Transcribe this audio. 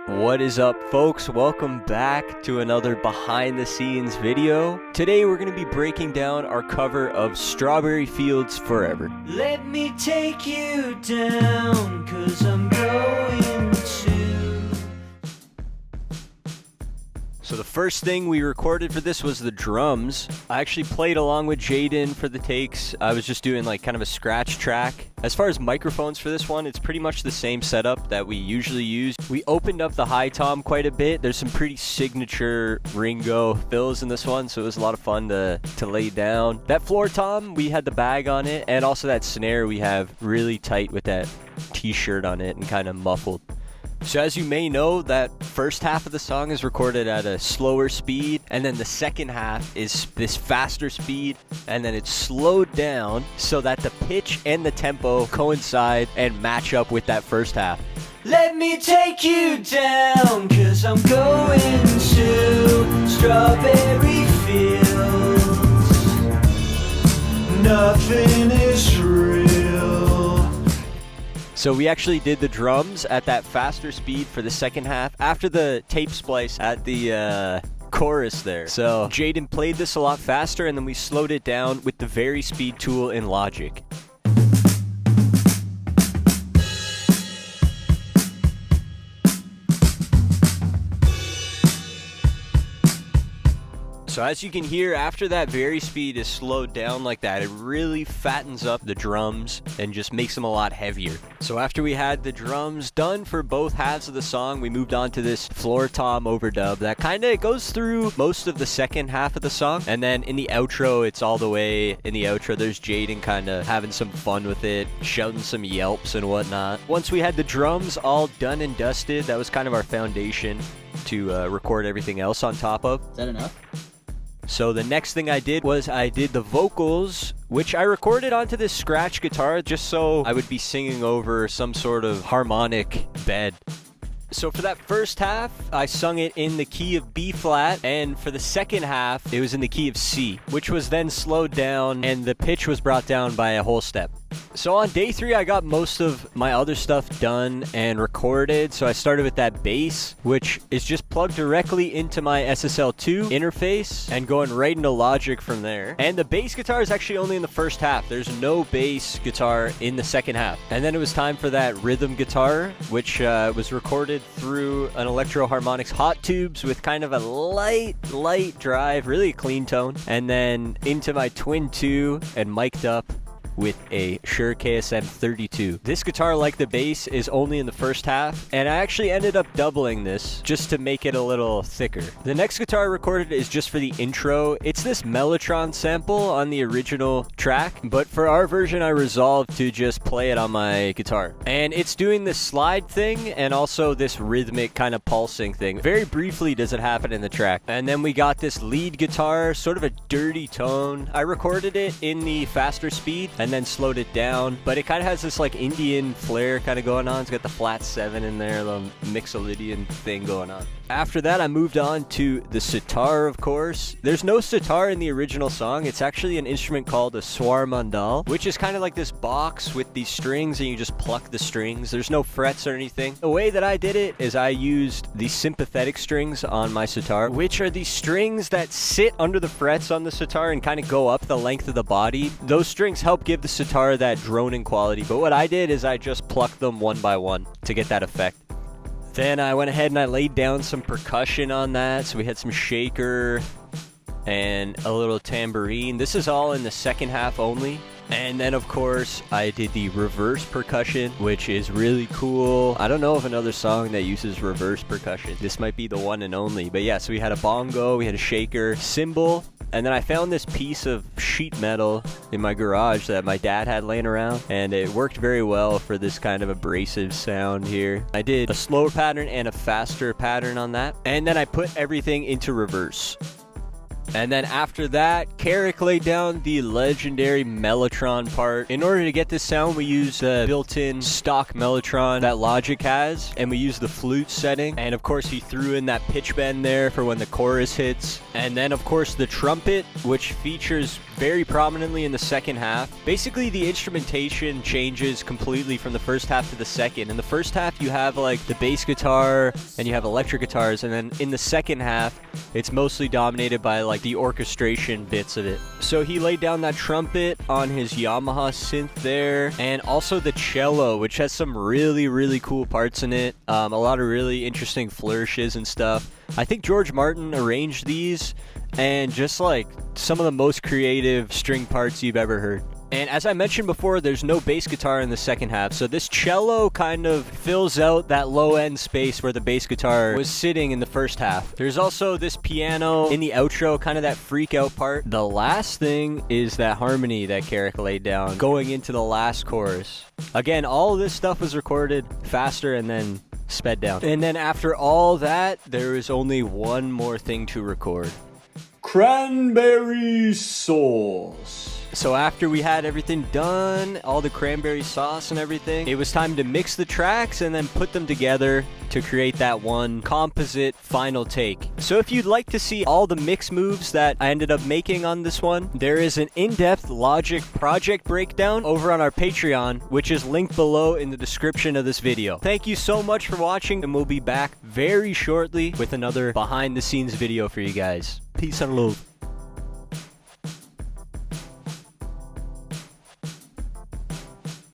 What is up, folks? Welcome back to another behind the scenes video. Today we're going to be breaking down our cover of Strawberry Fields Forever. Let me take you down, 'cause I'm going to. So the first thing we recorded for this was the drums. I actually played along with Jaden for the takes. I was just doing like kind of a scratch track. As far as microphones for this one, it's pretty much the same setup that we usually use. We opened up the high tom quite a bit. There's some pretty signature Ringo fills in this one, so it was a lot of fun to lay down. That floor tom, we had the bag on it, and also that snare we have really tight with that t-shirt on it and kind of muffled. So as you may know, that first half of the song is recorded at a slower speed, and then the second half is this faster speed, and then it's slowed down so that the pitch and the tempo coincide and match up with that first half. Let me take you down, 'cause I'm going to Strawberry Fields. Nothing is real. So we actually did the drums at that faster speed for the second half after the tape splice at the chorus there. So Jaden played this a lot faster, and then we slowed it down with the Vari-Speed tool in Logic. So as you can hear, after that Vari-Speed is slowed down like that, it really fattens up the drums and just makes them a lot heavier. So after we had the drums done for both halves of the song, we moved on to this floor tom overdub that kind of goes through most of the second half of the song. And then in the outro, it's all the way in the outro, there's Jaden kind of having some fun with it, shouting some yelps and whatnot. Once we had the drums all done and dusted, that was kind of our foundation to record everything else on top of. Is that enough? So the next thing I did was I did the vocals, which I recorded onto this scratch guitar just so I would be singing over some sort of harmonic bed. So for that first half, I sung it in the key of B flat, and for the second half, it was in the key of C, which was then slowed down and the pitch was brought down by a whole step. So on day 3, I got most of my other stuff done and recorded. So I started with that bass, which is just plugged directly into my SSL2 interface and going right into Logic from there. And the bass guitar is actually only in the first half. There's no bass guitar in the second half. And then it was time for that rhythm guitar, which was recorded through an Electro Harmonix Hot Tubes with kind of a light drive, really a clean tone. And then into my Twin 2 and mic'd up with a Shure KSM 32. This guitar, like the bass, is only in the first half, and I actually ended up doubling this just to make it a little thicker. The next guitar I recorded is just for the intro. It's this Mellotron sample on the original track, but for our version I resolved to just play it on my guitar. And it's doing this slide thing and also this rhythmic kind of pulsing thing. Very briefly does it happen in the track. And then we got this lead guitar, sort of a dirty tone. I recorded it in the faster speed and then slowed it down, but it kind of has this like Indian flair kind of going on. It's got the flat 7 in there, a little Mixolydian thing going on. After that, I moved on to the sitar, of course. There's no sitar in the original song. It's actually an instrument called a swar mandal, which is kind of like this box with these strings, and you just pluck the strings. There's no frets or anything. The way that I did it is I used the sympathetic strings on my sitar, which are these strings that sit under the frets on the sitar and kind of go up the length of the body. Those strings help give the sitar that droning quality, but what I did is I just plucked them one by one to get that effect. Then I went ahead and I laid down some percussion on that. So we had some shaker and a little tambourine. This is all in the second half only. And then, of course, I did the reverse percussion, which is really cool. I don't know of another song that uses reverse percussion. This might be the one and only. But yeah, so we had a bongo, we had a shaker, cymbal, and then I found this piece of sheet metal in my garage that my dad had laying around, and it worked very well for this kind of abrasive sound here. I did a slower pattern and a faster pattern on that, and then I put everything into reverse. And then after that, Carrick laid down the legendary Mellotron part. In order to get this sound, we used the built-in stock Mellotron that Logic has, and we used the flute setting. And of course, he threw in that pitch bend there for when the chorus hits. And then of course, the trumpet, which features very prominently in the second half. Basically, the instrumentation changes completely from the first half to the second. In the first half, you have like the bass guitar and you have electric guitars, and then in the second half, it's mostly dominated by like the orchestration bits of it. So he laid down that trumpet on his Yamaha synth there, and also the cello, which has some really cool parts in it. A lot of really interesting flourishes and stuff. I think George Martin arranged these, and just like some of the most creative string parts you've ever heard. And as I mentioned before, there's no bass guitar in the second half, so this cello kind of fills out that low-end space where the bass guitar was sitting in the first half. There's also this piano in the outro, kind of that freak-out part. The last thing is that harmony that Carrick laid down going into the last chorus. Again, all of this stuff was recorded faster and then sped down. And then after all that, there is only one more thing to record. Cranberry sauce. So after we had everything done, all the cranberry sauce and everything, it was time to mix the tracks and then put them together to create that one composite final take. So if you'd like to see all the mix moves that I ended up making on this one, there is an in-depth Logic project breakdown over on our Patreon, which is linked below in the description of this video. Thank you so much for watching, and we'll be back very shortly with another behind the scenes video for you guys. Peace and love.